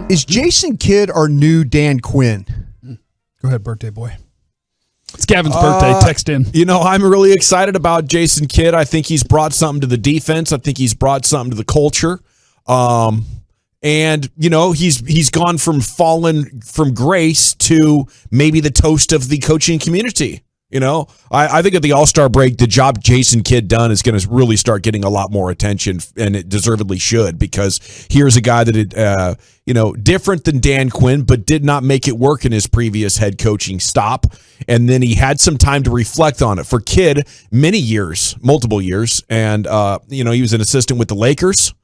Is Jason Kidd our new Dan Quinn? Go ahead, birthday boy. It's Gavin's birthday. Text in. I'm really excited about Jason Kidd. I think he's brought something to the defense. I think he's brought something to the culture. And he's gone from fallen from grace to maybe the toast of the coaching community. I think at the All-Star break, the job Jason Kidd done is going to really start getting a lot more attention, and it deservedly should, because here's a guy that, different than Dan Quinn, but did not make it work in his previous head coaching stop. And then he had some time to reflect on it. For Kidd, many years, multiple years. And, he was an assistant with the Lakers.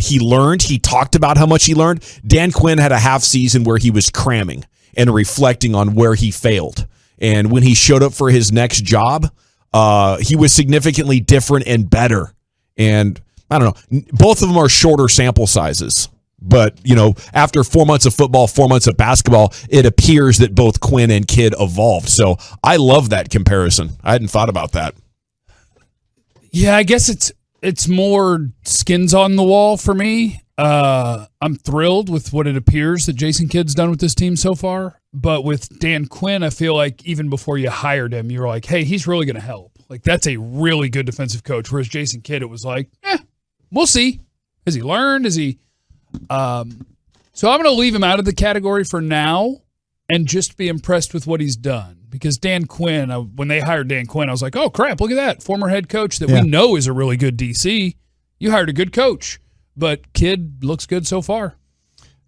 He learned. He talked about how much he learned. Dan Quinn had a half season where he was cramming and reflecting on where he failed. And when he showed up for his next job, he was significantly different and better. And I don't know, both of them are shorter sample sizes. But, after 4 months of football, 4 months of basketball, it appears that both Quinn and Kidd evolved. So I love that comparison. I hadn't thought about that. Yeah, I guess it's more skins on the wall for me. I'm thrilled with what it appears that Jason Kidd's done with this team so far. But with Dan Quinn, I feel like even before you hired him, you're like, hey, he's really going to help. Like, that's a really good defensive coach. Whereas Jason Kidd, it was like, we'll see. Has he learned? So I'm going to leave him out of the category for now and just be impressed with what he's done. Because Dan Quinn, when they hired Dan Quinn, I was like, oh, crap, look at that. Former head coach that we know is a really good DC. You hired a good coach. But Kidd looks good so far.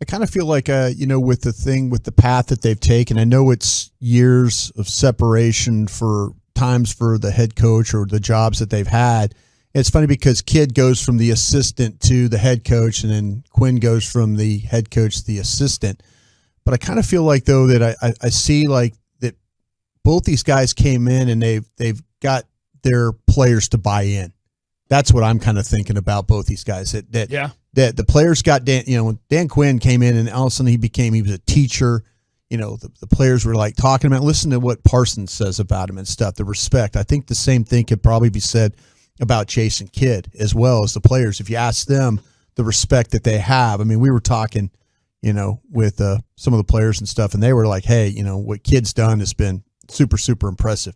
I kind of feel like, with the path that they've taken, I know it's years of separation for times for the head coach or the jobs that they've had. It's funny because Kidd goes from the assistant to the head coach, and then Quinn goes from the head coach to the assistant. But I kind of feel like, though, that I see like that both these guys came in and they've got their players to buy in. That's what I'm kind of thinking about both these guys. That the players got Dan. When Dan Quinn came in, and all of a sudden he was a teacher. The players were like talking about. Listen to what Parsons says about him and stuff. The respect. I think the same thing could probably be said about Jason Kidd as well as the players. If you ask them the respect that they have. I mean, we were talking, with some of the players and stuff, and they were like, "Hey, what Kidd's done has been super, super impressive."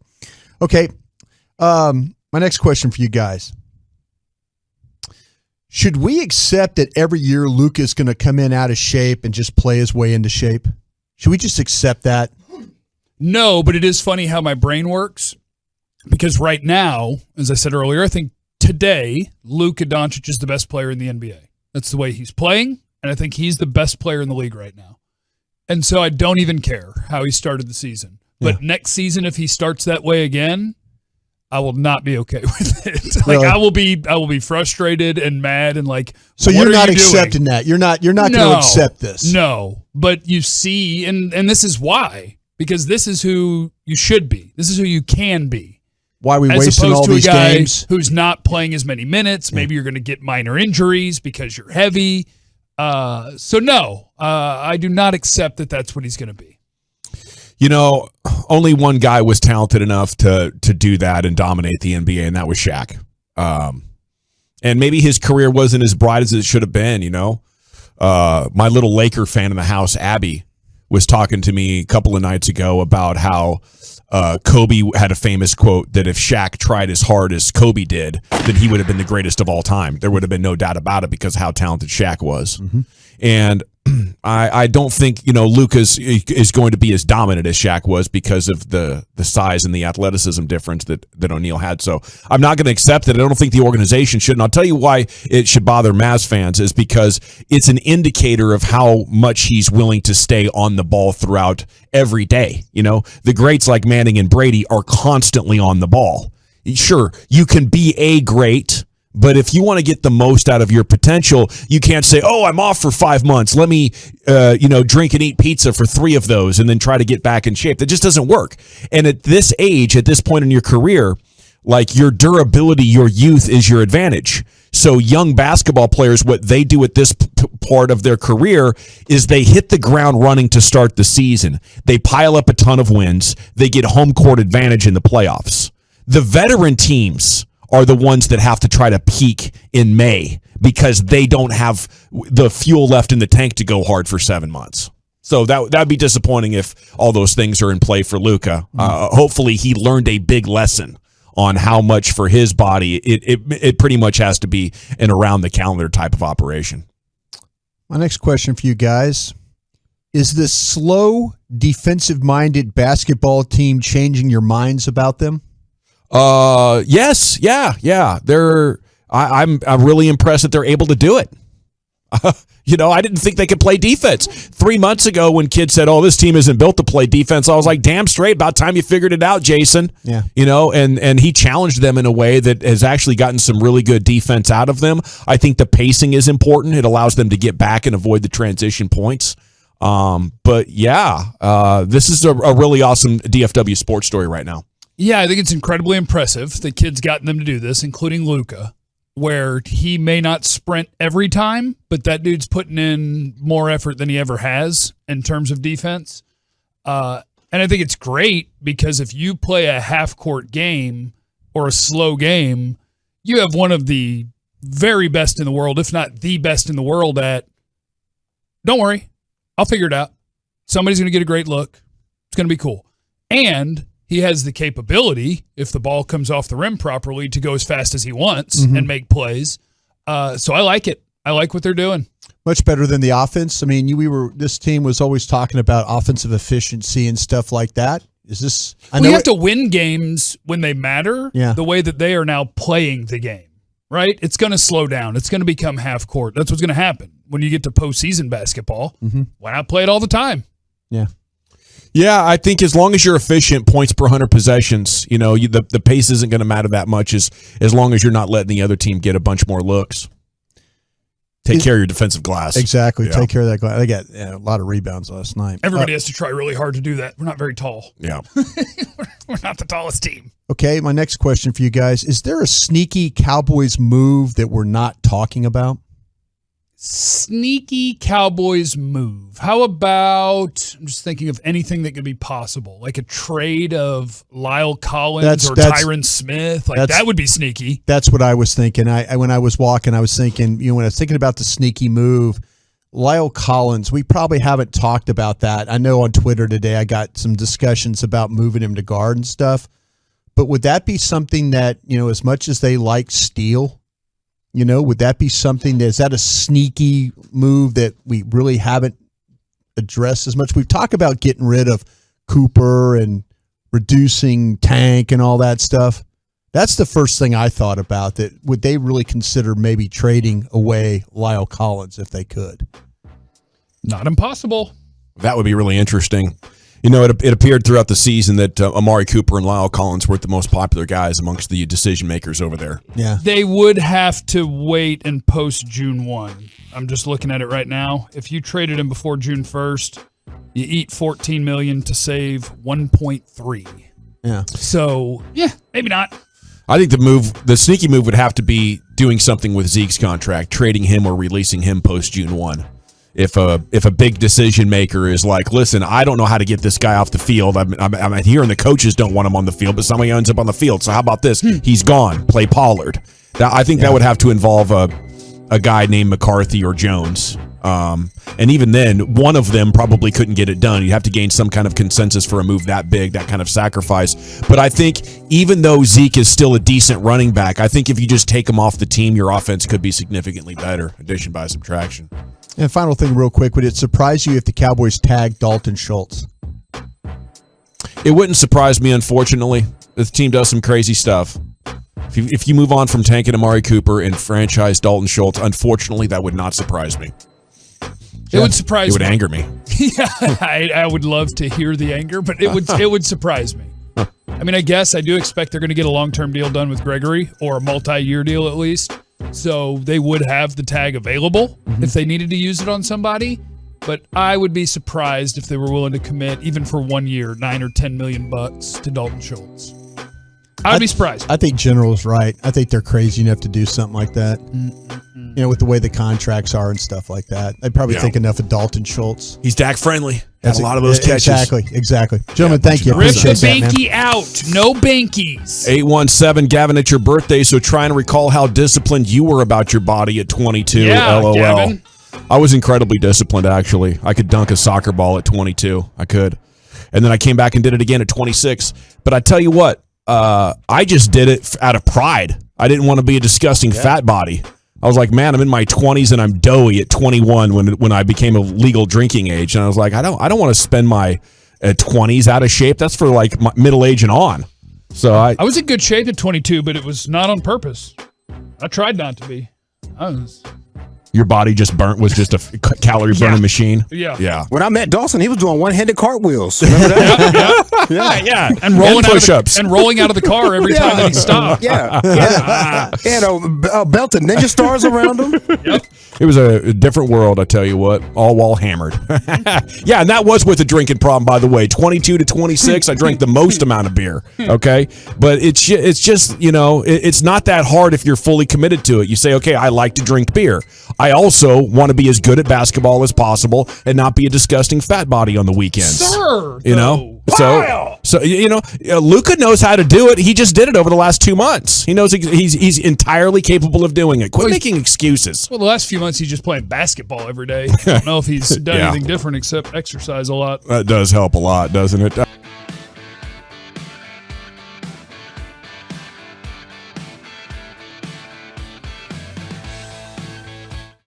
Okay, my next question for you guys. Should we accept that every year Luka is going to come in out of shape and just play his way into shape? Should we just accept that? No, but it is funny how my brain works. Because right now, as I said earlier, I think today Luka Doncic is the best player in the NBA. That's the way he's playing, and I think he's the best player in the league right now. And so I don't even care how he started the season. But next season, if he starts that way again, I will not be okay with it. Really? I will be frustrated and mad and like. So you're not accepting that. You're not going to accept this. No, but you see, and this is why, because this is who you should be. This is who you can be. Why are we wasting all these games? As opposed to a guy who's not playing as many minutes. Maybe you're going to get minor injuries because you're heavy. So no, I do not accept that that's what he's going to be. Only one guy was talented enough to do that and dominate the NBA, and that was Shaq. And maybe his career wasn't as bright as it should have been, My little Laker fan in the house, Abby, was talking to me a couple of nights ago about how Kobe had a famous quote that if Shaq tried as hard as Kobe did, then he would have been the greatest of all time. There would have been no doubt about it because of how talented Shaq was. Mm-hmm. And I don't think, Luka is going to be as dominant as Shaq was because of the size and the athleticism difference that O'Neal had. So I'm not going to accept it. I don't think the organization should. And I'll tell you why it should bother Mavs fans is because it's an indicator of how much he's willing to stay on the ball throughout every day. The greats like Manning and Brady are constantly on the ball. Sure, you can be a great, but if you want to get the most out of your potential, you can't say, oh, I'm off for 5 months. Let me, drink and eat pizza for 3 of those and then try to get back in shape. That just doesn't work. And at this age, at this point in your career, like your durability, your youth is your advantage. So young basketball players, what they do at this part of their career is they hit the ground running to start the season. They pile up a ton of wins. They get home court advantage in the playoffs. The veteran teams are the ones that have to try to peak in May because they don't have the fuel left in the tank to go hard for 7 months. So that'd be disappointing if all those things are in play for Luka. Hopefully he learned a big lesson on how much for his body it pretty much has to be an around the calendar type of operation. My next question for you guys. Is this slow, defensive-minded basketball team changing your minds about them? Yes. Yeah. I'm really impressed that they're able to do it. I didn't think they could play defense. 3 months ago when kids said, this team isn't built to play defense, I was like, damn straight, about time you figured it out, Jason. Yeah. And he challenged them in a way that has actually gotten some really good defense out of them. I think the pacing is important. It allows them to get back and avoid the transition points. But yeah, this is a really awesome DFW sports story right now. Yeah, I think it's incredibly impressive. The kid's gotten them to do this, including Luka, where he may not sprint every time, but that dude's putting in more effort than he ever has in terms of defense. And I think it's great because if you play a half-court game or a slow game, you have one of the very best in the world, if not the best in the world at, don't worry, I'll figure it out. Somebody's going to get a great look. It's going to be cool. And he has the capability, if the ball comes off the rim properly, to go as fast as he wants and make plays. So I like it. I like what they're doing. Much better than the offense. I mean, this team was always talking about offensive efficiency and stuff like that. Is this? You have to win games when they matter. Yeah. The way that they are now playing the game, right? It's going to slow down. It's going to become half court. That's what's going to happen when you get to postseason basketball. Why not play it all the time? Yeah. Yeah, I think as long as you're efficient, points per 100 possessions, the pace isn't going to matter that much as long as you're not letting the other team get a bunch more looks. Take care of your defensive glass. Exactly. Yeah. Take care of that glass. They got a lot of rebounds last night. Everybody has to try really hard to do that. We're not very tall. Yeah. We're not the tallest team. Okay, my next question for you guys. Is there a sneaky Cowboys move that we're not talking about? Sneaky Cowboys move. How about, I'm just thinking of anything that could be possible, like a trade of Lyle Collins or Tyron Smith. That would be sneaky. That's what I was thinking. When I was walking, I was thinking, when I was thinking about the sneaky move, Lyle Collins, we probably haven't talked about that. I know on Twitter today I got some discussions about moving him to guard and stuff. But would that be something that, as much as they like Steele, would that be something is that a sneaky move that we really haven't addressed as much? We've talked about getting rid of Cooper and reducing Tank and all that stuff. That's the first thing I thought about, that would they really consider maybe trading away Lyle Collins if they could? Not impossible. That would be really interesting. It appeared throughout the season that Amari Cooper and Lyle Collins were the most popular guys amongst the decision makers over there. Yeah, they would have to wait and post June 1. I'm just looking at it right now. If you traded him before June 1st, you eat $14 million to save 1.3. Yeah. So yeah, maybe not. I think the sneaky move would have to be doing something with Zeke's contract, trading him or releasing him post June 1. If a big decision maker is like, listen, I don't know how to get this guy off the field. I'm hearing the coaches don't want him on the field, but somebody ends up on the field. So how about this? He's gone. Play Pollard. I think that would have to involve a guy named McCarthy or Jones. And even then, one of them probably couldn't get it done. You'd have to gain some kind of consensus for a move that big, that kind of sacrifice. But I think even though Zeke is still a decent running back, I think if you just take him off the team, your offense could be significantly better. Addition by subtraction. And final thing real quick, would it surprise you if the Cowboys tagged Dalton Schultz? It wouldn't surprise me, unfortunately. This team does some crazy stuff. If you move on from Tank and Amari Cooper and franchise Dalton Schultz, unfortunately, that would not surprise me. It would surprise me. It would anger me. Yeah, I would love to hear the anger, but it would surprise me. I mean, I guess I do expect they're going to get a long-term deal done with Gregory, or a multi-year deal at least. So they would have the tag available if they needed to use it on somebody. But I would be surprised if they were willing to commit, even for 1 year, $9 or $10 million to Dalton Schultz. I'd be surprised. I think General's right. I think they're crazy enough to do something like that. with the way the contracts are and stuff like that. I probably think enough of Dalton Schultz. He's Dak friendly. Has a lot of those catches. Exactly. Gentlemen, thank you. Rip the Appreciate that, man. banky out. No bankies. 817, Gavin, it's your birthday, so try and recall how disciplined you were about your body at 22. Yeah, LOL. Gavin. I was incredibly disciplined, actually. I could dunk a soccer ball at 22. I could. And then I came back and did it again at 26. But I tell you what, I just did it out of pride. I didn't want to be a disgusting fat body. I was like, man, I'm in my 20s and I'm doughy at 21 when I became a legal drinking age. And I was like, I don't want to spend my 20s out of shape. That's for like middle age and on. So I was in good shape at 22, but it was not on purpose. I tried not to be. Your body was just a calorie burning machine. Yeah. When I met Dawson, he was doing one-handed cartwils. Remember that? Yeah. And rolling out push-ups. and rolling out of the car every time that he stopped. Yeah. He had a belt of ninja stars around him. Yep. It was a different world, I tell you what. All while hammered. Yeah, and that was with a drinking problem, by the way. 22 to 26, I drank the most amount of beer. Okay, but it's just it's not that hard if you're fully committed to it. You say, okay, I like to drink beer. I also want to be as good at basketball as possible and not be a disgusting fat body on the weekends. Sir, So Luka knows how to do it. He just did it over the last 2 months. He knows he's entirely capable of doing it. Quit making excuses. Well, the last few months he's just playing basketball every day. I don't know if he's done anything different except exercise a lot. That does help a lot, doesn't it?